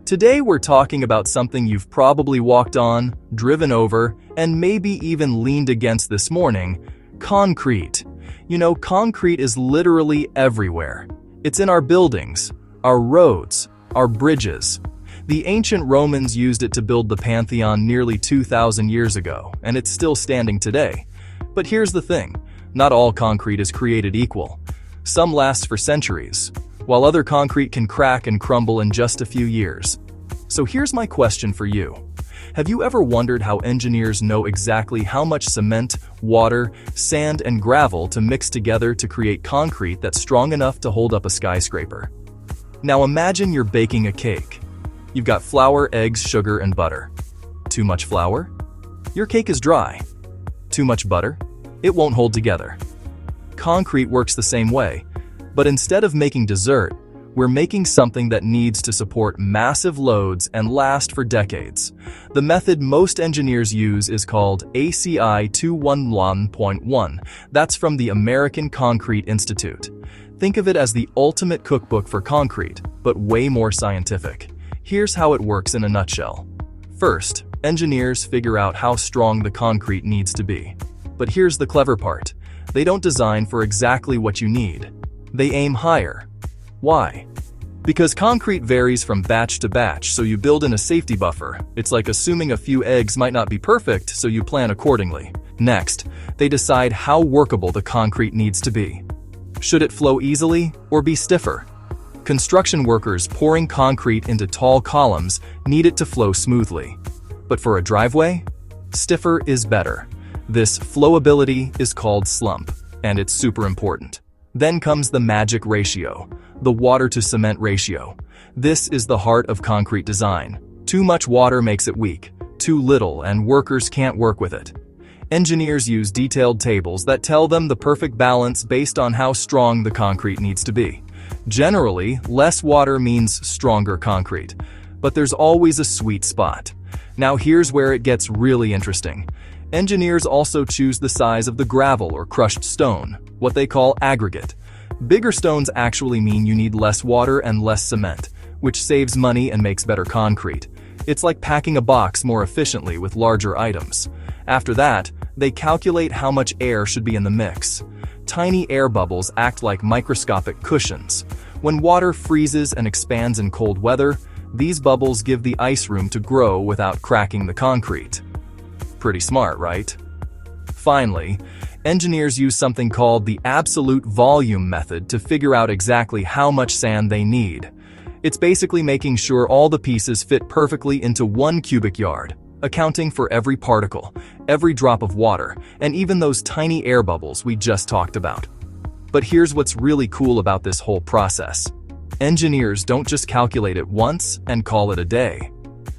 Today we're talking about something you've probably walked on, driven over, and maybe even leaned against this morning: concrete. You know, concrete is literally everywhere. It's in our buildings, our roads, our bridges. The ancient Romans used it to build the Pantheon nearly 2,000 years ago, and it's still standing today. But here's the thing: not all concrete is created equal. Some lasts for centuries, while other concrete can crack and crumble in just a few years. So here's my question for you. Have you ever wondered how engineers know exactly how much cement, water, sand, and gravel to mix together to create concrete that's strong enough to hold up a skyscraper? Now imagine you're baking a cake. You've got flour, eggs, sugar, and butter. Too much flour? Your cake is dry. Too much butter? It won't hold together. Concrete works the same way, but instead of making dessert, we're making something that needs to support massive loads and last for decades. The method most engineers use is called ACI 211.1. That's from the American Concrete Institute. Think of it as the ultimate cookbook for concrete, but way more scientific. Here's how it works in a nutshell. First, engineers figure out how strong the concrete needs to be. But here's the clever part: they don't design for exactly what you need. They aim higher. Why? Because concrete varies from batch to batch, so you build in a safety buffer. It's like assuming a few eggs might not be perfect, so you plan accordingly. Next, they decide how workable the concrete needs to be. Should it flow easily or be stiffer? Construction workers pouring concrete into tall columns need it to flow smoothly. But for a driveway, stiffer is better. This flowability is called slump, and it's super important. Then comes the magic ratio, the water-to-cement ratio. This is the heart of concrete design. Too much water makes it weak, too little, and workers can't work with it. Engineers use detailed tables that tell them the perfect balance based on how strong the concrete needs to be. Generally, less water means stronger concrete, but there's always a sweet spot. Now here's where it gets really interesting. Engineers also choose the size of the gravel or crushed stone, what they call aggregate. Bigger stones actually mean you need less water and less cement, which saves money and makes better concrete. It's like packing a box more efficiently with larger items. After that, they calculate how much air should be in the mix. Tiny air bubbles act like microscopic cushions. When water freezes and expands in cold weather, these bubbles give the ice room to grow without cracking the concrete. Pretty smart, right? Finally, engineers use something called the absolute volume method to figure out exactly how much sand they need. It's basically making sure all the pieces fit perfectly into 1 cubic yard, accounting for every particle, every drop of water, and even those tiny air bubbles we just talked about. But here's what's really cool about this whole process. Engineers don't just calculate it once and call it a day.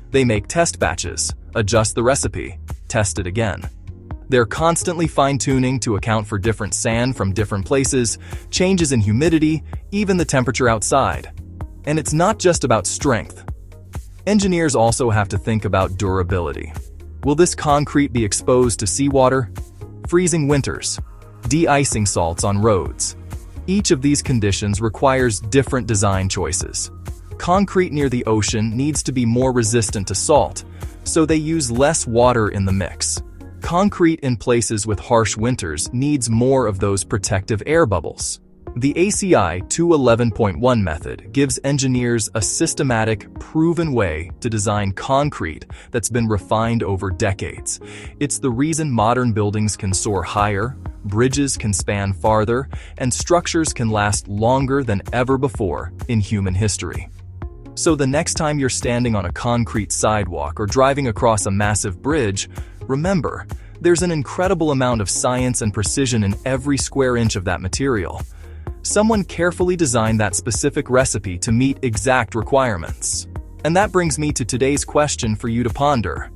They make test batches, adjust the recipe, test it again. They're constantly fine-tuning to account for different sand from different places, changes in humidity, even the temperature outside. And it's not just about strength. Engineers also have to think about durability. Will this concrete be exposed to seawater, freezing winters, de-icing salts on roads? Each of these conditions requires different design choices. Concrete near the ocean needs to be more resistant to salt, so they use less water in the mix. Concrete in places with harsh winters needs more of those protective air bubbles. The ACI 211.1 method gives engineers a systematic, proven way to design concrete that's been refined over decades. It's the reason modern buildings can soar higher, bridges can span farther, and structures can last longer than ever before in human history. So the next time you're standing on a concrete sidewalk or driving across a massive bridge, remember, there's an incredible amount of science and precision in every square inch of that material. Someone carefully designed that specific recipe to meet exact requirements. And that brings me to today's question for you to ponder.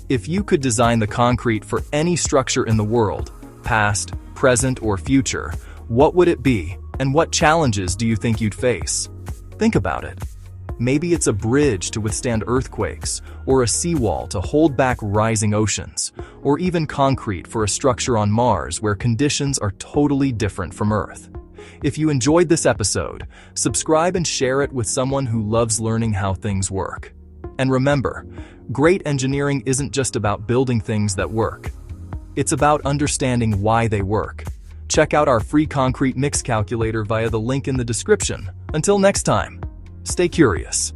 If you could design the concrete for any structure in the world, past, present, or future, what would it be, and what challenges do you think you'd face? Think about it. Maybe it's a bridge to withstand earthquakes, or a seawall to hold back rising oceans, or even concrete for a structure on Mars where conditions are totally different from Earth. If you enjoyed this episode, subscribe and share it with someone who loves learning how things work. And remember, great engineering isn't just about building things that work. It's about understanding why they work. Check out our free concrete mix calculator via the link in the description. Until next time, stay curious.